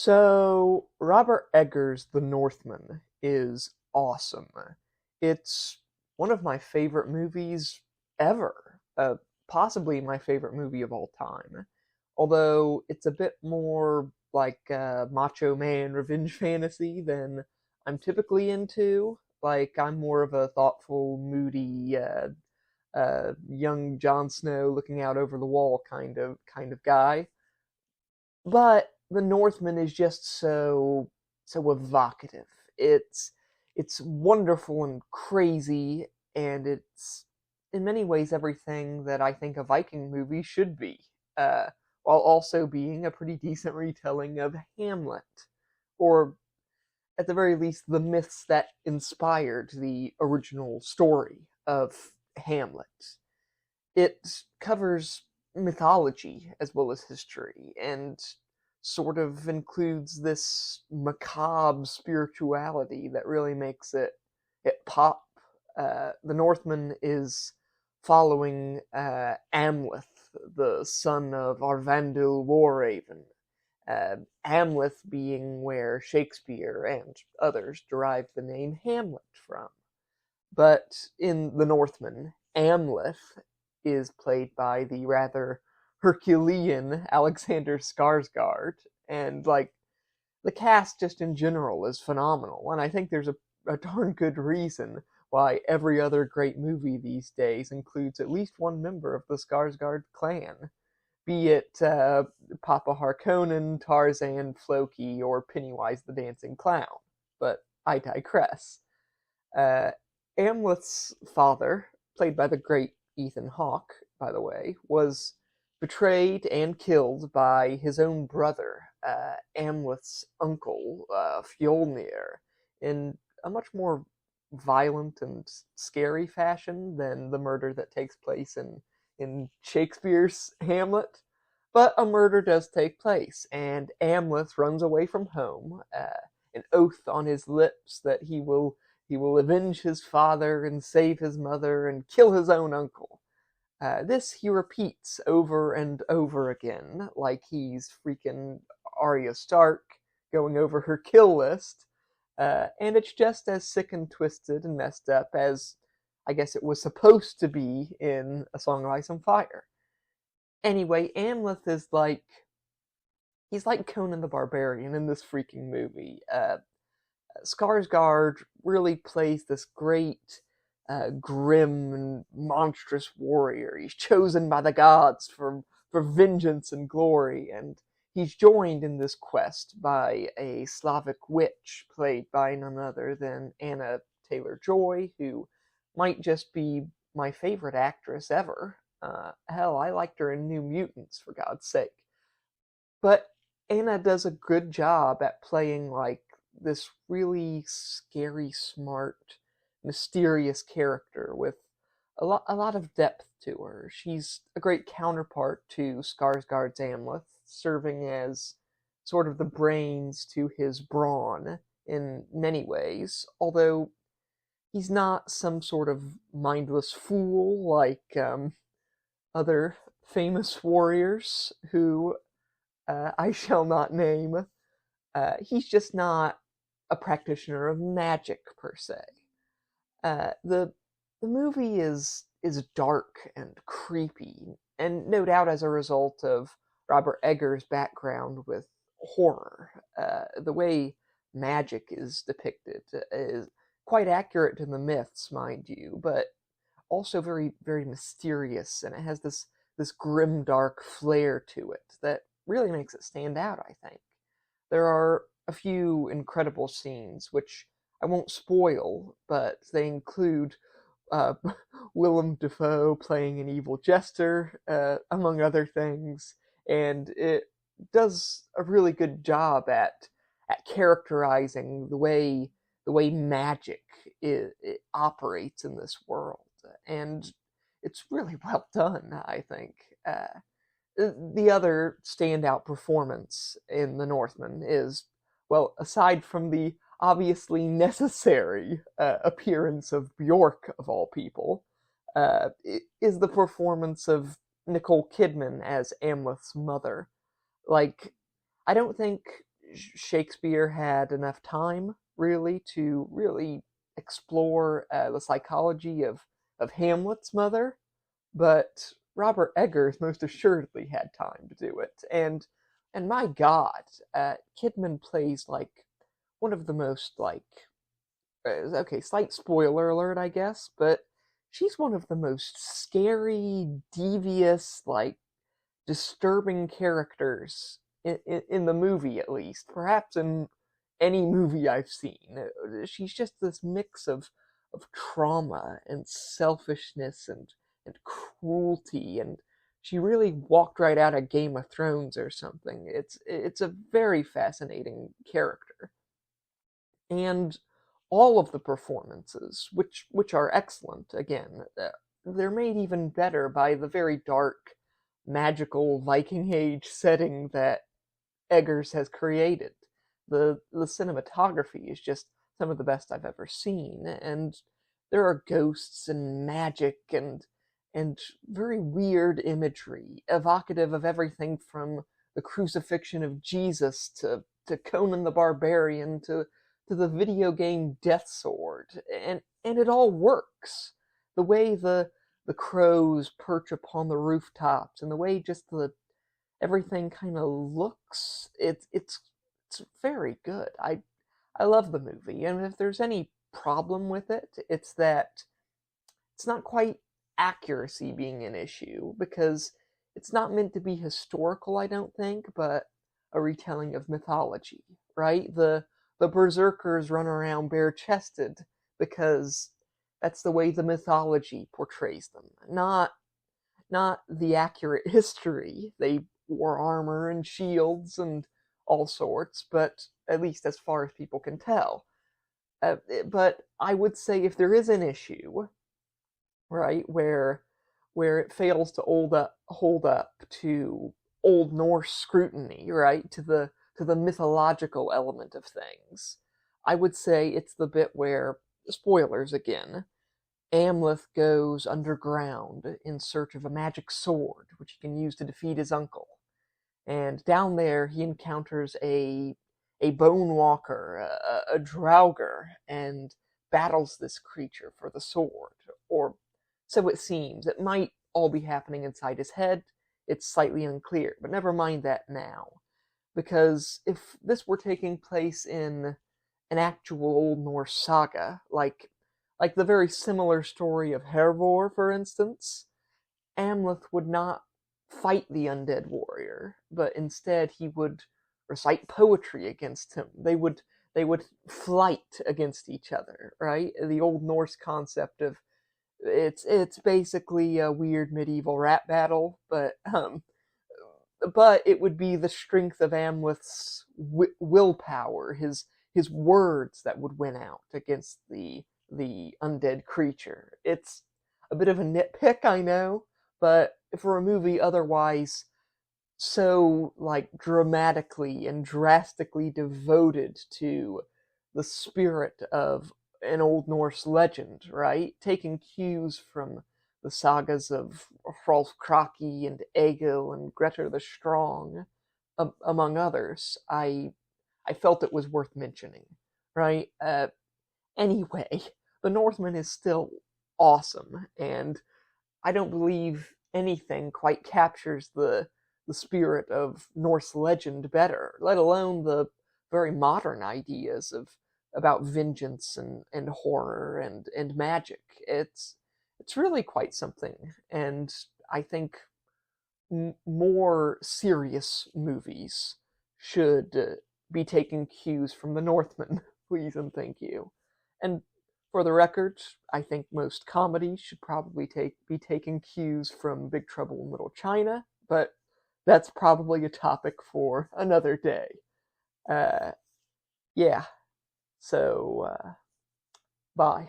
So, Robert Eggers' The Northman is awesome. It's one of my favorite movies ever. Possibly my favorite movie of all time. Although it's a bit more like macho man revenge fantasy than I'm typically into. Like, I'm more of a thoughtful, moody, young Jon Snow looking out over the wall kind of guy. But the Northman is just so evocative. It's wonderful and crazy, and it's in many ways everything that I think a Viking movie should be, uh, while also being a pretty decent retelling of Hamlet, or at the very least the myths that inspired the original story of Hamlet. It covers mythology as well as history, and sort of includes this macabre spirituality that really makes it pop. The Northman is following Amleth, the son of Arvandil Warraven. Amleth being where Shakespeare and others derived the name Hamlet from. But in The Northman, Amleth is played by the rather Herculean Alexander Skarsgård, and like the cast just in general is phenomenal. And I think there's a darn good reason why every other great movie these days includes at least one member of the Skarsgård clan, be it Papa Harkonnen, Tarzan, Floki, or Pennywise the Dancing Clown. But I digress. Uh, Amleth's father, played by the great Ethan Hawke, by the way, was betrayed and killed by his own brother, Amleth's uncle, Fjolnir, in a much more violent and scary fashion than the murder that takes place in Shakespeare's Hamlet. But a murder does take place, and Amleth runs away from home, an oath on his lips that he will avenge his father and save his mother and kill his own uncle. This he repeats over and over again, like he's freaking Arya Stark going over her kill list. And it's just as sick and twisted and messed up as I guess it was supposed to be in A Song of Ice and Fire. Anyway, Amleth is he's like Conan the Barbarian in this freaking movie. Skarsgård really plays this great, grim and monstrous warrior. He's chosen by the gods for vengeance and glory, and he's joined in this quest by a Slavic witch played by none other than Anna Taylor-Joy, who might just be my favorite actress ever. Hell, I liked her in New Mutants, for God's sake. But Anna does a good job at playing like this really scary, smart, mysterious character with a lot of depth to her. She's a great counterpart to Skarsgård's Amleth, serving as sort of the brains to his brawn in many ways, although he's not some sort of mindless fool like other famous warriors who I shall not name. He's just not a practitioner of magic per se. The movie is dark and creepy, and no doubt as a result of Robert Eggers' background with horror. The way magic is depicted is quite accurate to the myths, mind you, but also very very mysterious, and it has this grim dark flair to it that really makes it stand out, I think. There are a few incredible scenes, which I won't spoil, but they include uh, Willem Dafoe playing an evil jester, among other things, and it does a really good job at characterizing the way magic it operates in this world, and it's really well done, I think. The other standout performance in The Northman is, well, aside from the obviously necessary appearance of Bjork, of all people, is the performance of Nicole Kidman as Amleth's mother. Like, I don't think Shakespeare had enough time, really, to really explore the psychology of Hamlet's mother, but Robert Eggers most assuredly had time to do it. And my God, Kidman plays like one of the most like okay, slight spoiler alert, I guess, but she's one of the most scary, devious, like disturbing characters in the movie, at least, perhaps in any movie I've seen. She's just this mix of trauma and selfishness and cruelty, and she really walked right out of Game of Thrones or something. It's a very fascinating character, and all of the performances, which are excellent, again, they're made even better by the very dark, magical Viking Age setting that Eggers has created. The cinematography is just some of the best I've ever seen, and there are ghosts and magic and very weird imagery, evocative of everything from the crucifixion of Jesus to Conan the Barbarian to the video game Death Sword, and it all works. The way the crows perch upon the rooftops, and the way just the everything kind of looks, it's very good. I love the movie, and if there's any problem with it, it's that it's not quite accuracy being an issue, because it's not meant to be historical, I don't think, but a retelling of mythology, right? The berserkers run around bare chested because that's the way the mythology portrays them, not the accurate history. They wore armor and shields and all sorts, but at least as far as people can tell. But I would say if there is an issue, right, where it fails to hold up to Old Norse scrutiny, right, to the mythological element of things, I would say it's the bit where, spoilers again, Amleth goes underground in search of a magic sword, which he can use to defeat his uncle. And down there, he encounters a bone walker, a draugr, and battles this creature for the sword. Or so it seems. It might all be happening inside his head. It's slightly unclear, but never mind that now. Because if this were taking place in an actual Old Norse saga, like the very similar story of Hervor, for instance, Amleth would not fight the undead warrior, but instead he would recite poetry against him. They would flight against each other, right? The Old Norse concept of it's basically a weird medieval rap battle, but it would be the strength of Amleth's willpower, his words that would win out against the undead creature. It's a bit of a nitpick, I know, but for a movie otherwise so like dramatically and drastically devoted to the spirit of an Old Norse legend, right? Taking cues from the sagas of Hrolf Kraki and Egil and Grettir the Strong, among others. I felt it was worth mentioning, right? Anyway, the Northman is still awesome, and I don't believe anything quite captures the spirit of Norse legend better, let alone the very modern ideas of about vengeance and horror and magic. It's really quite something, and I think more serious movies should be taking cues from the Northman, please and thank you. And for the record, I think most comedies should probably be taking cues from Big Trouble in Little China, but that's probably a topic for another day. Uh, yeah, so bye.